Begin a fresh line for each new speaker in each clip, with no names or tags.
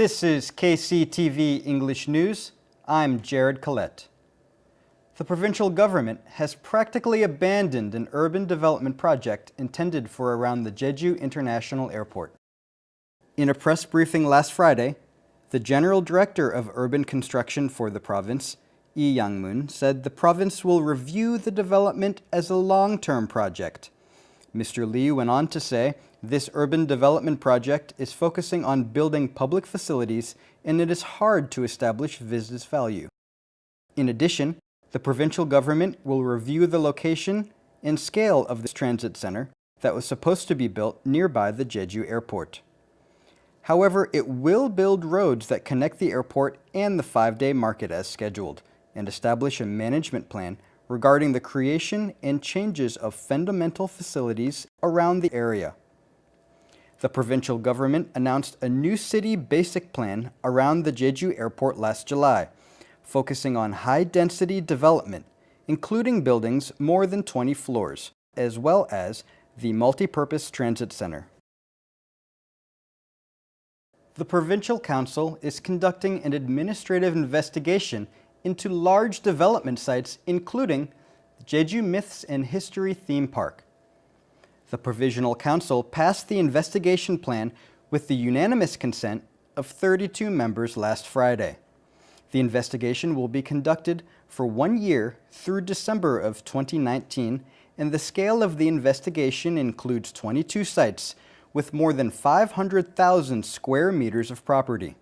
This is KCTV English News. I'm Jared Collette. The provincial government has practically abandoned an urban development project intended for around the Jeju International Airport. In a press briefing last Friday, the General Director of Urban Construction for the province, Lee Yang-moon, said the province will review the development as a long-term project. Mr. Lee went on to say this urban development project is focusing on building public facilities and it is hard to establish business value. In addition, the provincial government will review the location and scale of this transit center that was supposed to be built nearby the Jeju airport. However, it will build roads that connect the airport and the 5-day market as scheduled and establish a management plan regarding the creation and changes of fundamental facilities around the area. The provincial government announced a new city basic plan around the Jeju airport last July, focusing on high-density development, including buildings more than 20 floors, as well as the multi-purpose transit center. The Provincial Council is conducting an administrative investigation into large development sites, including the Jeju Myths and History Theme Park. The Provisional Council passed the investigation plan with the unanimous consent of 32 members last Friday. The investigation will be conducted for 1 year through December of 2019, and the scale of the investigation includes 22 sites with more than 500,000 square meters of property.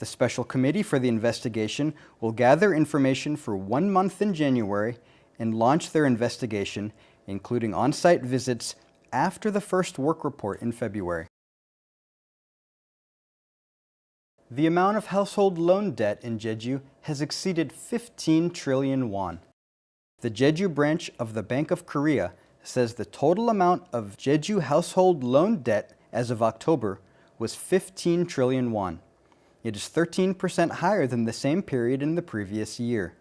The Special Committee for the investigation will gather information for 1 month in January and launch their investigation, including on-site visits, after the first work report in February. The amount of household loan debt in Jeju has exceeded 15 trillion won. The Jeju branch of the Bank of Korea says the total amount of Jeju household loan debt as of October was 15 trillion won. It is 13% higher than the same period in the previous year.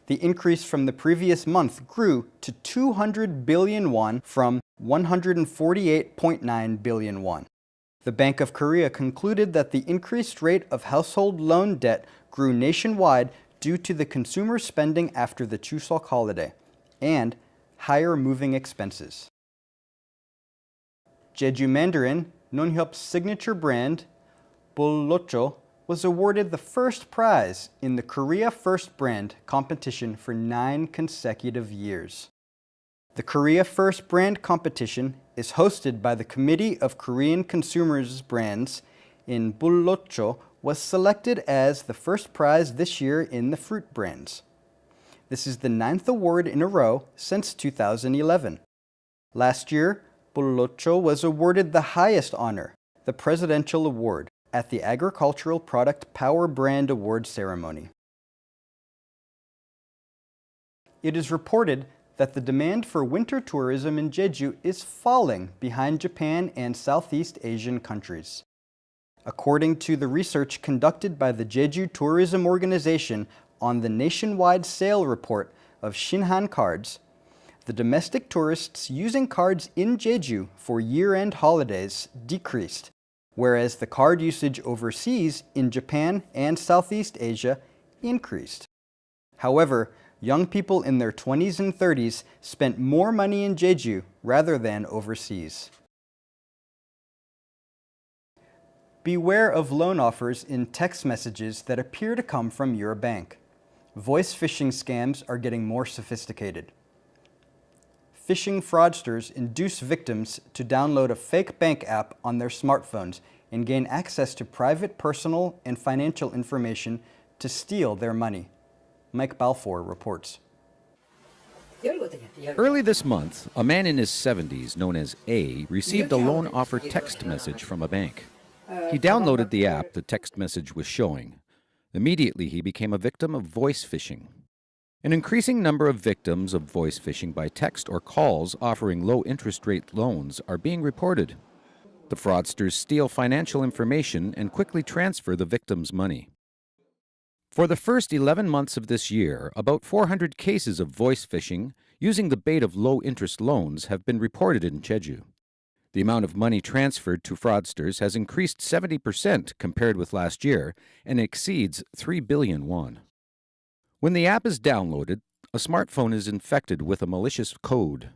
The increase from the previous month grew to 200 billion won from 148.9 billion won. The Bank of Korea concluded that the increased rate of household loan debt grew nationwide due to the consumer spending after the Chuseok holiday and higher moving expenses. Jeju Mandarin, Nonhyup's signature brand, Bollocho, was awarded the first prize in the Korea First Brand competition for 9 consecutive years. The Korea First Brand competition is hosted by the Committee of Korean Consumers Brands, and Bollocho was selected as the first prize this year in the fruit brands. This is the 9th award in a row since 2011. Last year, Bollocho was awarded the highest honor, the Presidential Award, at the Agricultural Product Power Brand Award ceremony. It is reported that the demand for winter tourism in Jeju is falling behind Japan and Southeast Asian countries. According to the research conducted by the Jeju Tourism Organization on the nationwide sale report of Shinhan cards, the domestic tourists using cards in Jeju for year-end holidays decreased, whereas the card usage overseas in Japan and Southeast Asia increased. However, young people in their 20s and 30s spent more money in Jeju rather than overseas. Beware of loan offers in text messages that appear to come from your bank. Voice phishing scams are getting more sophisticated. Phishing fraudsters induce victims to download a fake bank app on their smartphones and gain access to private personal and financial information to steal their money. Mike Balfour reports.
Early this month, a man in his 70s, known as A, received a loan offer text message from a bank. He downloaded the app the text message was showing. Immediately, he became a victim of voice phishing. An increasing number of victims of voice phishing by text or calls offering low interest rate loans are being reported. The fraudsters steal financial information and quickly transfer the victim's money. For the first 11 months of this year, about 400 cases of voice phishing using the bait of low-interest loans have been reported in Jeju. The amount of money transferred to fraudsters has increased 70% compared with last year and exceeds 3 billion won. When the app is downloaded, a smartphone is infected with a malicious code.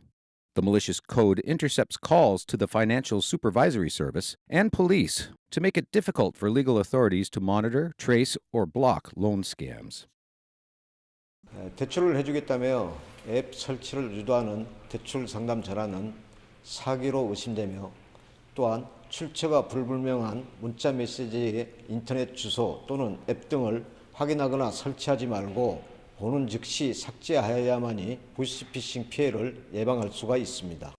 The malicious code intercepts calls to the Financial Supervisory Service and police to make it difficult for legal authorities to monitor, trace, or block loan scams.
대출을 해주겠다며 앱 설치를 유도하는 대출 상담 전화는 사기로 의심되며 또한 출처가 불분명한 문자 메시지의 인터넷 주소 또는 앱 등을 확인하거나 설치하지 말고 보는 즉시 삭제하여야만이 보이스피싱 피해를 예방할 수가 있습니다.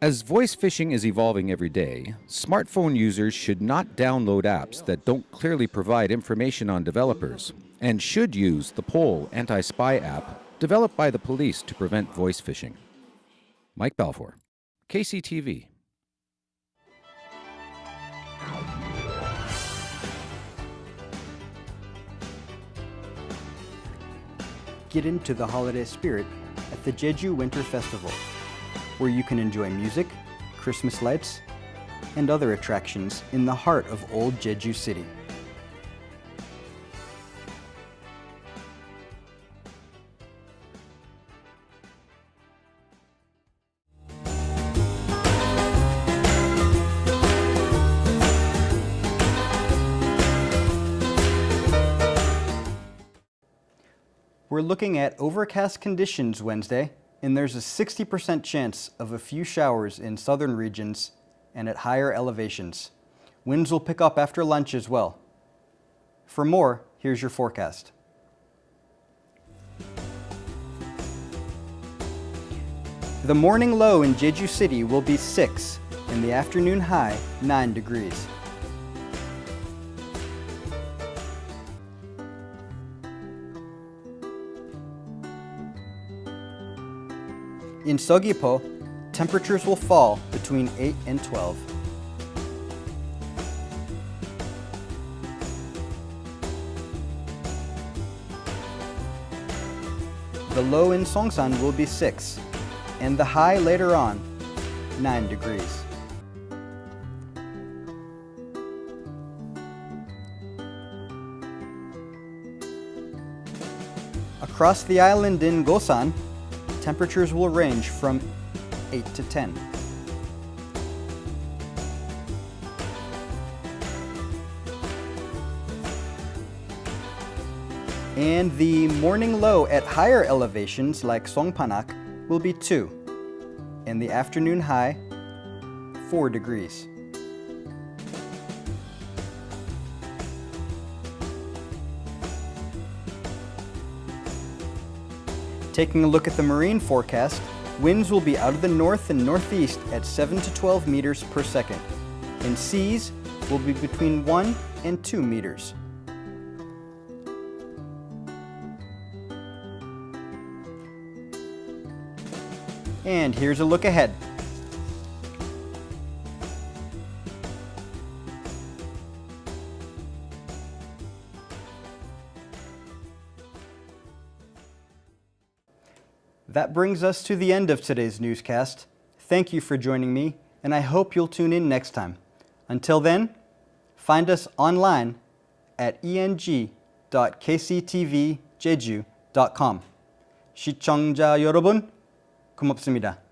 As voice phishing is evolving every day, smartphone users should not download apps that don't clearly provide information on developers and should use the Poll anti-spy app developed by the police to prevent voice phishing. Mike Balfour, KCTV.
Get into the holiday spirit at the Jeju Winter Festival, where you can enjoy music, Christmas lights, and other attractions in the heart of old Jeju City. We're looking at overcast conditions Wednesday, and there's a 60% chance of a few showers in southern regions and at higher elevations. Winds will pick up after lunch as well. For more, here's your forecast. The morning low in Jeju City will be 6 and the afternoon high 9 degrees. In Seogwipo, temperatures will fall between 8 and 12. The low in Songsan will be 6, and the high later on, 9 degrees. Across the island in Gosan, temperatures will range from 8 to 10. And the morning low at higher elevations like Songpanak will be 2, and the afternoon high 4 degrees. Taking a look at the marine forecast, winds will be out of the north and northeast at 7 to 12 meters per second, and seas will be between 1 and 2 meters. And here's a look ahead. That brings us to the end of today's newscast. Thank you for joining me, and I hope you'll tune in next time. Until then, find us online at eng.kctvjeju.com. 시청자 여러분, 고맙습니다.